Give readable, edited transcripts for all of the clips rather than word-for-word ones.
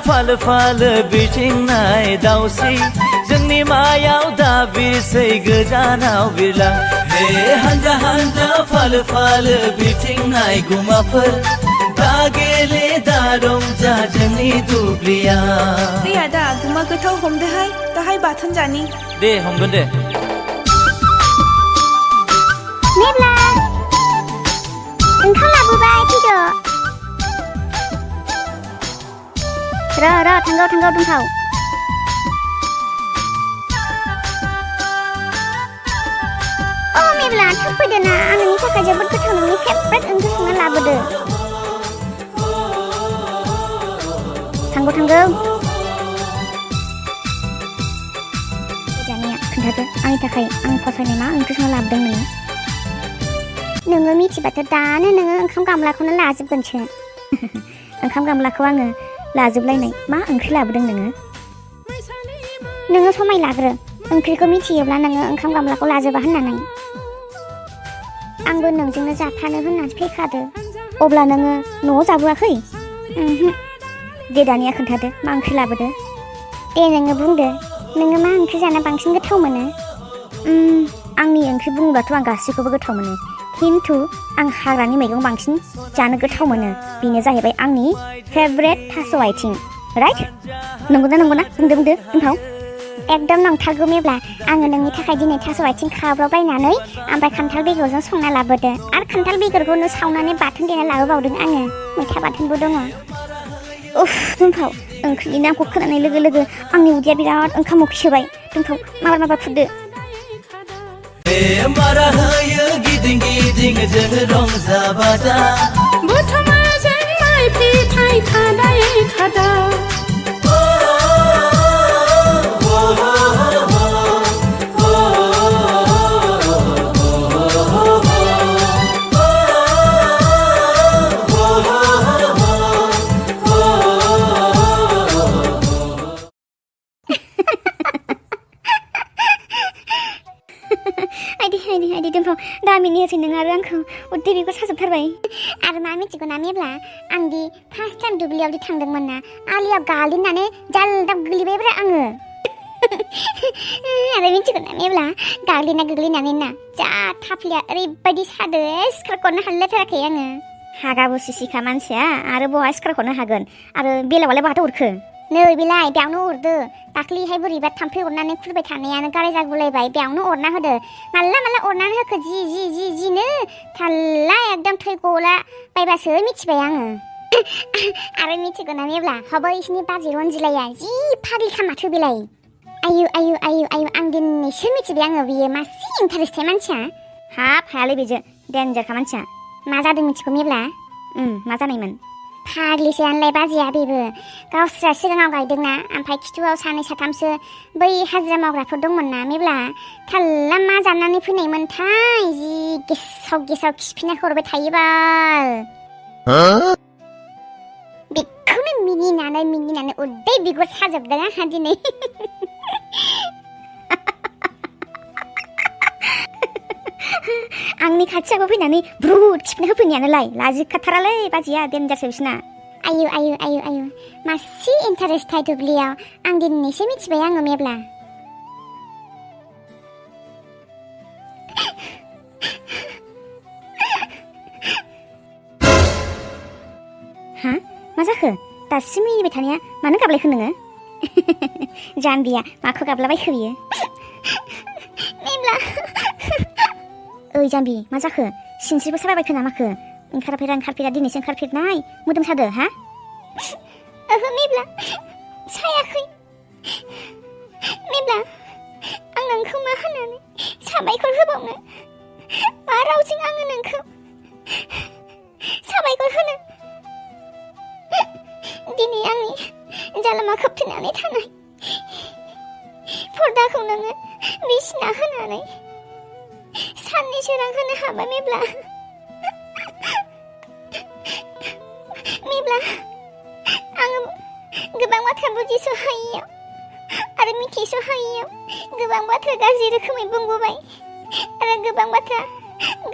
फालो फालो बिरथिंनाय दाउस्रि जोंनि मायाव दा बिरसै गोजानाव बिरलां हे हानजा हानजा फालो फालो बिरथिंनाय गुमाफोर दा गेले दा रंजा जोंनि दुब्लिया दे आदा गुमा गोथाव हमदोहाय दाहाय बाथोन जानि दे हमगोन दे मेब्ला ओंखाम लाबोबाय फैदो र थांगौ दोनथाव अ मेब्ला थाब फैदो ना आं नोंनि थाखाय जोबोद गोथाव नोंनि फेभरेट ओंख्रि संना लाबोदो थांगौ दानिया खोन्थादो आंनि थाखाय आं फसायनाय मा ओंख्रि संना लाबोदों नोङो मिथिबाथ' दानो नोङो ओंखाम गामलाखौनो लाजोबगोनसो ओंखाम गामलाखौ आङो लाजोबलायनाय मा ओंख्रि लाबोदों नोङो समाय लाग्रो ओंख्रिखौ मिथियोब्ला नोङो ओंखाम गामलाखौ लाजोबा होननानै आंबो नोंजोंनो जाफानो होननानै फैखादो अब्ला नोङो न'आव जाबोआखै दे दानिया खोन्थादो मा ओंख्रि लाबोदो दे नोङो बुंदो नोङो मा ओंख्रि जाना बांसिन गोथाव मोनो आंनि ओंख्रि बुङोब्लाथ' आं गासैखौबो गोथाव मोनो खिन्थु आं हाग्रानि मैगं बांसिन जानो गोथाव मोनो बेनो जाहैबाय आंनि फेभरेट थास' आथिं राइट नंगौना बुंदो दोनथाव एकदम नंथारगौ मेब्ला आङो नोंनि थाखाय दिनै थास' आथिं खाब्राव बायनानै ओमफ्राय खान्थाल बेगरजों संना लाबोदो आरो खान्थाल बेगरखौनो सावनानै बाथोन देना लाबोबावदों आङो मैथा बाथोनबो दङ उफ दोनथाव ओंख्रिनि नामखौ खोनानाय लोगो लोगो आंनि उदैया बिराद ओंखाम उखैसोबाय दोनथाव माबा फुदो मारा होयो गिदिं गिदिं जों रंजा बाजा बुथुमनायजों माइ फिथाइ खादाय खादा आइदि दोनथ' दामिनि होसै नों आरो आंखौ उदै बेखौ साजोबथारबाय आरो मा मिथिगौ ना मेब्ला आंदि फार्स्ट टाइम दुब्लियावदि थांदोंमोन ना आलियाव गालिननानै जालदाब गोग्लैबायब्रा आङो आरो मिथिगौ ना मेब्ला गोग्लैनानै ना जा थाफ्लिया ओरैबायदि सादो सिखारखौनो हालायथाराखै आङो हागाबो सिसिखा मानसिया आरो बहा सिखारखौनो हागोन आरो बेलावालाय बहाथो उरखो नै बेलाय बेयावनो उरदो दाख्लैहाय बोरैबा थाम्फै अरनानै खुरबाय थानायानो गाराय जागुलायबाय बेयावनो अरना होदो माला अरनानै होखो जिनो थाल्ला एकदम थै गला बायबासो मिथिबाय आङो आरो मिथिगौ ना मेब्ला हबै इसनि बाजै रनजिलाया जि फाग्लिखा माथो बेलाय आयु आं दिनैसो मिथिबाय आङो बियो मासि इन्टारेस्टथाय मानसिया हाब हायालै बेजों डेन्जारखा मानसिया मा जादों मिथिगौ मेब्ला मा जानायमोन फाग्लिसो आनलाय बाजैया बेबो गावस्रा सिगाङाव गायदोंना ओमफ्राय खिथुआव सानै साथामसो बै हाजिरा मावग्राफोर दंमोन ना मेब्ला थाल्ला मा जानानै फैनायमोनथाय जि गेसाव खिफिना हरबाय थायोबाल बेखौनो मिनिनानै उदै बिगुर साजोबदों आंहा दिनै आंनि खाथियावबो फैनानै ब्रुद खिफिना होफैनायानोलाय लाजिखाथारालै बाजैया डेन्जारसो बिसिना आयु मासि इन्टारेस्टथाय दुब्लियाव आं दिनैसो मिथिबाय आङो मेब्ला हा मा जाखो दासिम मिनिबाय थानाया मानो गाबलायखो नोङो जाम्बिया माखौ गाबलाबायखो बियो मेब्ला ओइ जाम्बि मा जाखो सिनस्रिबो साबायबायखो ना माखो ओंखारफेरा दिनैसो ओंखारफेरनाय मोदोम सादो हा ओहो मेब्ला सायाखै मेब्ला आं नोंखौ मा होननानै साबायखर होबावनो मा रावजों आङो नोंखौ साबायखर होनो दिनै आंनि जालामा खोबथेनानै थानाय पर्दाखौ नोङो बिसिना होनानै साननि सोरां होनो हाबाय मेब्ला आङो गोबां बाथ्रा बुजिस' हायियाव आरो मिथिस' हायियाव गोबां बाथ्रा गाज्रि रोखोमै बुंबोबाय आरो गोबां बाथ्रा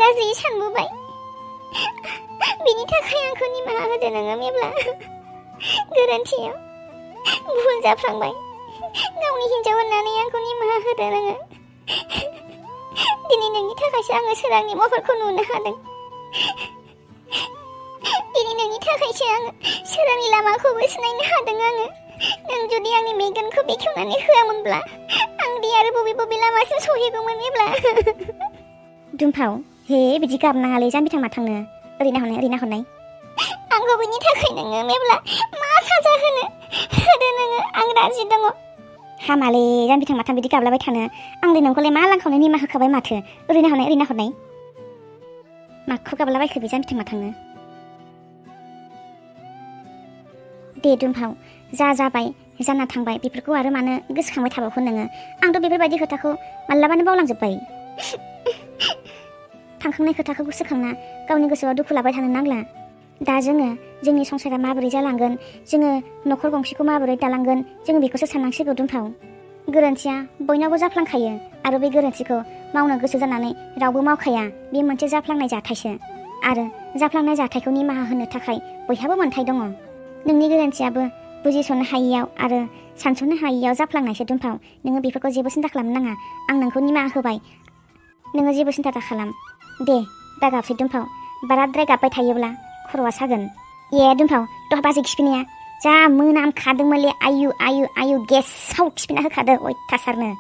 गाज्रि सानबोबाय बिनि थाखाय आंखौ निमाहा होदो नोङो मेब्ला गोरोन्थियाव भुल जाफ्लांबाय गावनि हिन्जाव होननानै आंखौ निमाहा होदो नोङो दिनै नोंनि थाखायसो आङो सोरांनि महरखौ नुनो हादों दिनै नोंनि थाखायसो आङो सोरांनि लामाखौबो सिनायनो हादों आङो नों जुदि आंनि मेगनखौ बेखेवनानै होआमोनब्ला आं दि आरो बबे लामासिम सहैगौमोन मेब्ला दुमफाव हे बिदि गाबनाङालै जाम्बि थांमा थांनो ओरैनो हरनाय आंखौ बिनि थाखाय नोङो मेब्ला मा साजा होदो नोङो आं राजि दङ हामालै जाम्बि थांमा थां बिदि गाबलाबाय थानो आंलाय नोंखौलाय मा लांखावनो निमाहा होखाबाय माथो ओरैनो हरनाय माखौ गाबलाबायखो बे जाम्बि थांमा थांनो दे दुमफाव जाबाय जाना थांबाय बेफोरखौ आरो मानो गोसोखांबाय थाबावखो नोङो आंथ' बेफोरबायदि खोथाखौ मालाबानो बावलांजोब्बाय थांखांनाय खोथाखौ गोसोखांना गावनि गोसोआव दुखु लाबाय थानो नांला दा जोङो जोंनि संसारा माबोरै जालांगोन जोङो न'खर गंसेखौ माबोरै दालांगोन जों बेखौसो साननांसिगौ दुमफाव गोरोन्थिया बयनावबो जाफ्लांखायो आरो बे गोरोन्थिखौ मावनो गोसो जानानै रावबो मावखाया बे मोनसे जाफ्लांनाय जाथायसो आरो जाफ्लांनाय जाथायखौ निमाहा होनो थाखाय बयहाबो मोन्थाय दङ नोंनि गोरोन्थियाबो बुजिस'नो हायियाव आरो सानस'नो हायियाव जाफ्लांनायसो दुमफाव नोङो बेफोरखौ जेबो सिन्था खालामनो नाङा आं नोंखौ निमाहा होबाय नोङो जेबो सिन्था दा खालाम दे दा गाबसै दुमफाव बाराद्राय गाबबाय थायोब्ला खर'आ सागोन दुमफाव दहा बाजै खिफिनाया जा मोनामखादोंमोनले आयु गेसाव खिफिना होखादों अयथासारनो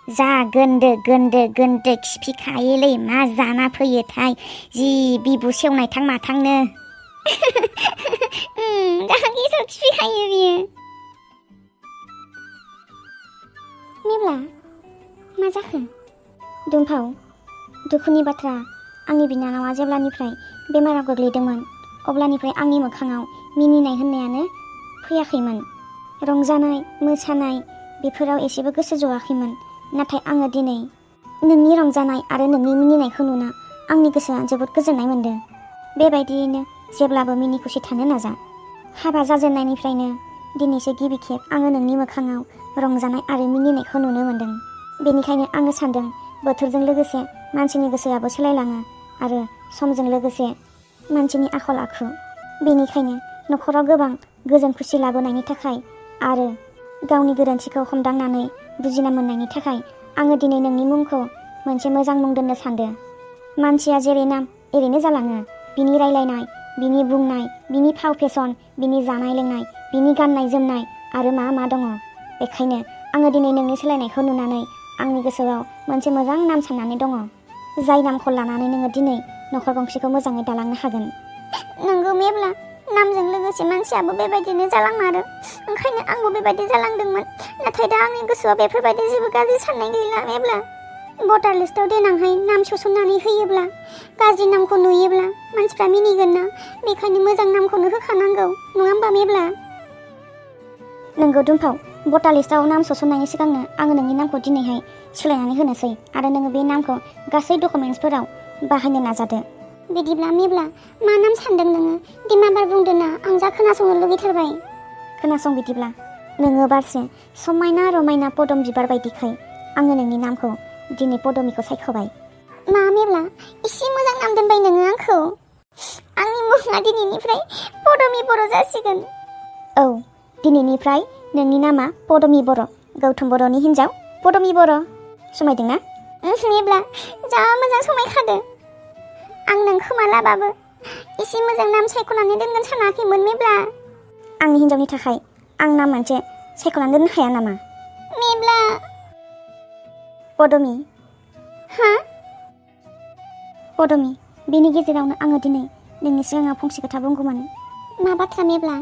जा गोन्दो खिफिखायोलै मा जाना फैयोथाय जि बिबु सेवनाय थां माथांनो जा गेसाव खिफिखायो बियो मेब्ला मा जाखो दुमफाव दुखुनि बाथ्रा आंनि बिनानावा जेब्लानिफ्राय बेमाराव गोग्लैदोंमोन अब्लानिफ्राय आंनि मोखाङाव मिनिनाय होननायानो फैयाखैमोन रंजानाय मोसानाय बेफोराव एसेबो गोसो ज'आखैमोन नाथाय आङो दिनै नोंनि रंजानाय आरो नोंनि मिनिनायखौ नुना आंनि गोसोआ जोबोद गोजोननाय मोनदों बेबायदियैनो जेब्लाबो मिनि खुसि थानो नाजा हाबा जाजेननायनिफ्रायनो दिनैसो गिबि खेब आङो नोंनि मोखाङाव रंजानाय आरो मिनिनायखौ नुनो मोनदों बेनिखायनो आङो सानदों बोथोरजों लोगोसे मानसिनि गोसोआबो सोलायलाङो आरो समजों लोगोसे मानसिनि आखल आखु बेनिखायनो न'खराव गोबां गोजोन खुसि लाबोनायनि थाखाय आरो गावनि गोरोन्थिखौ हमदांनानै बुजिना मोननायनि थाखाय आङो दिनै नोंनि मुंखौ मोनसे मोजां मुं दोननो सानदों मानसिया जेरै नाम एरैनो जालाङो बिनि रायलायनाय बिनि बुंनाय बिनि फाव फेसन बिनि जानाय लोंनाय बिनि गाननाय जोमनाय आरो मा दङ बेखायनो आङो दिनै नोंनि सोलायनायखौ नुनानै आंनि गोसोआव मोनसे मोजां नाम साननानै दङ जाय नामखौ लानानै नोङो दिनै न'खर गंसेखौ मोजाङै दालांनो हागोन नोंगौ मेब्ला नामजों लोगोसे मानसियाबो बेबायदिनो जालांमारो ओंखायनो आंबो बेबायदि जालांदोंमोन नाथाय दा आंनि गोसोआव बेफोरबायदि जेबो गाज्रि साननाय गैला मेब्ला भटार लिस्टआव देनांहाय नाम सोसननानै होयोब्ला गाज्रि नामखौ नुयोब्ला मानसिफ्रा मिनिगोन ना बेखायनो मोजां नामखौनो होखानांगौ नङा होमबा मेब्ला नोंगौ दुमफाव भटार लिस्टआव नाम सोसननायनि सिगांनो आङो नोंनि नामखौ दिनैहाय सोलायनानै होनोसै आरो नोङो बे नामखौ गासै डकुमेन्ट्सफोराव बाहायनो नाजादो बिदिब्ला मेब्ला मा नाम सानदों नोङो दिमाबार बुंदो ना आं जा खोनासंनो लुगैथारबाय खोनासं बिदिब्ला नोङो बारसे समायना रमायना पदम बिबार बायदिखाय आङो नोंनि नामखौ दिनै पदमिखौ सायख'बाय मा मेब्ला एसे मोजां नाम दोनबाय नोङो आंखौ आंनि मुङा दिनैनिफ्राय पदमि बर' जासिगोन औ दिनैनिफ्राय नोंनि नामा पदमि बर' गौतम बर'नि हिन्जाव पदमि बर' समायदोंना मेब्ला जा मोजां समायखादो आं नोंखौ मालाबाबो एसे मोजां नाम सायख'नानै दोनगोन सानाखैमोन मेब्ला आंनि हिन्जावनि थाखाय आं नाम मोनसे सायख'नानै दोननो हाया नामा मेब्ला पदमि हा पदमि बेनि गेजेरावनो आङो दिनै नोंनि सिगाङाव फंसे खोथा बुंगौमोन मा बाथ्रा मेब्ला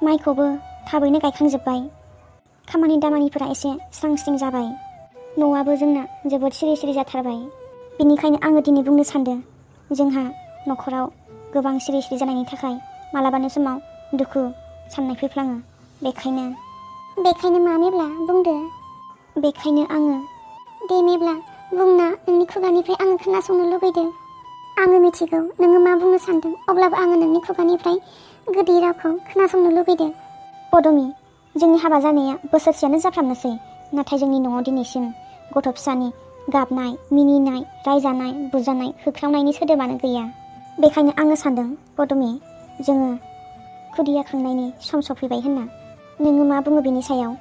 माइखौबो थाबैनो गायखांजोब्बाय खामानि दामानिफोरा एसे स्रां स्रिं जाबाय न'आबो जोंना जोबोद सिरि सिरि जाथारबाय बेनिखायनो आङो दिनै बुंनो सानदों जोंहा न'खराव गोबां सिरि सिरि जानायनि थाखाय मालाबानि समाव दुखु साननाय फैफ्लाङो बेखायनो मा मेब्ला बुंदो बेखायनो आङो दे मेब्ला बुंना नोंनि खुगानिफ्राय आङो खोनासंनो लुबैदों आङो मिथिगौ नोङो मा बुंनो सानदों अब्लाबो आङो नोंनि खुगानिफ्राय गोदै रावखौ खोनासंनो लुबैदों पदमि जोंनि हाबा जानाया बोसोरसेयानो जाफ्रामनोसै नाथाय जोंनि न'आव दिनैसिम गथ' फिसानि गाबनाय मिनिनाय रायजानाय बुजानाय होख्रावनायनि सोदोबानो गैया बेखायनो आङो सानदों पदमि जोङो खुदिया खांनायनि सम सफैबाय होनना नोङो मा बुङो बेनि सायाव?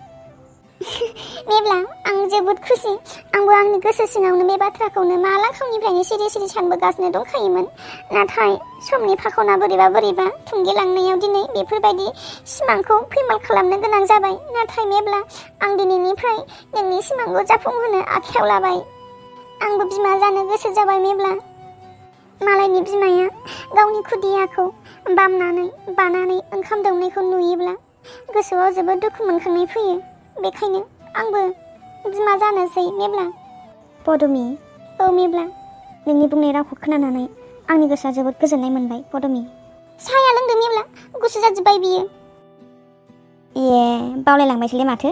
मेब्ला आं जोबोद खुसि। आंबो आंनि गोसो सिङावनो बे बाथ्राखौनो माला खावनिफ्रायनो सिरि सिरि सानबोगासिनो दंखायोमोन। नाथाय समनि फाखना बोरैबा थुंगेलांनायाव दिनै बेफोरबायदि सिमांखौ फैमाल खालामनो गोनां जाबाय। नाथाय मेब्ला आं दिनैनिफ्राय नोंनि सिमांखौ जाफुंहोनो आखायाव लाबाय। आंबो बिमा जानो गोसो जाबाय मेब्ला। मालायनि बिमाया गावनि खुदियाखौ बानानै ओंखाम दौनायखौ नुयोब्ला गोसोआव जोबोद दुखु मोनखांनाय फैयो। बेखायनो आंबो बिमा जानोसै मेब्ला। पदमी, औ मेब्ला। नोंनि बुंनाय रावखौ खोनानानै आंनि गोसोआ जोबोद गोजोननाय मोनबाय पदमी। साहाया लोंदो मेब्ला, गुसु जाजोब्बाय बियो। बावलायलांबायसैलै माथो।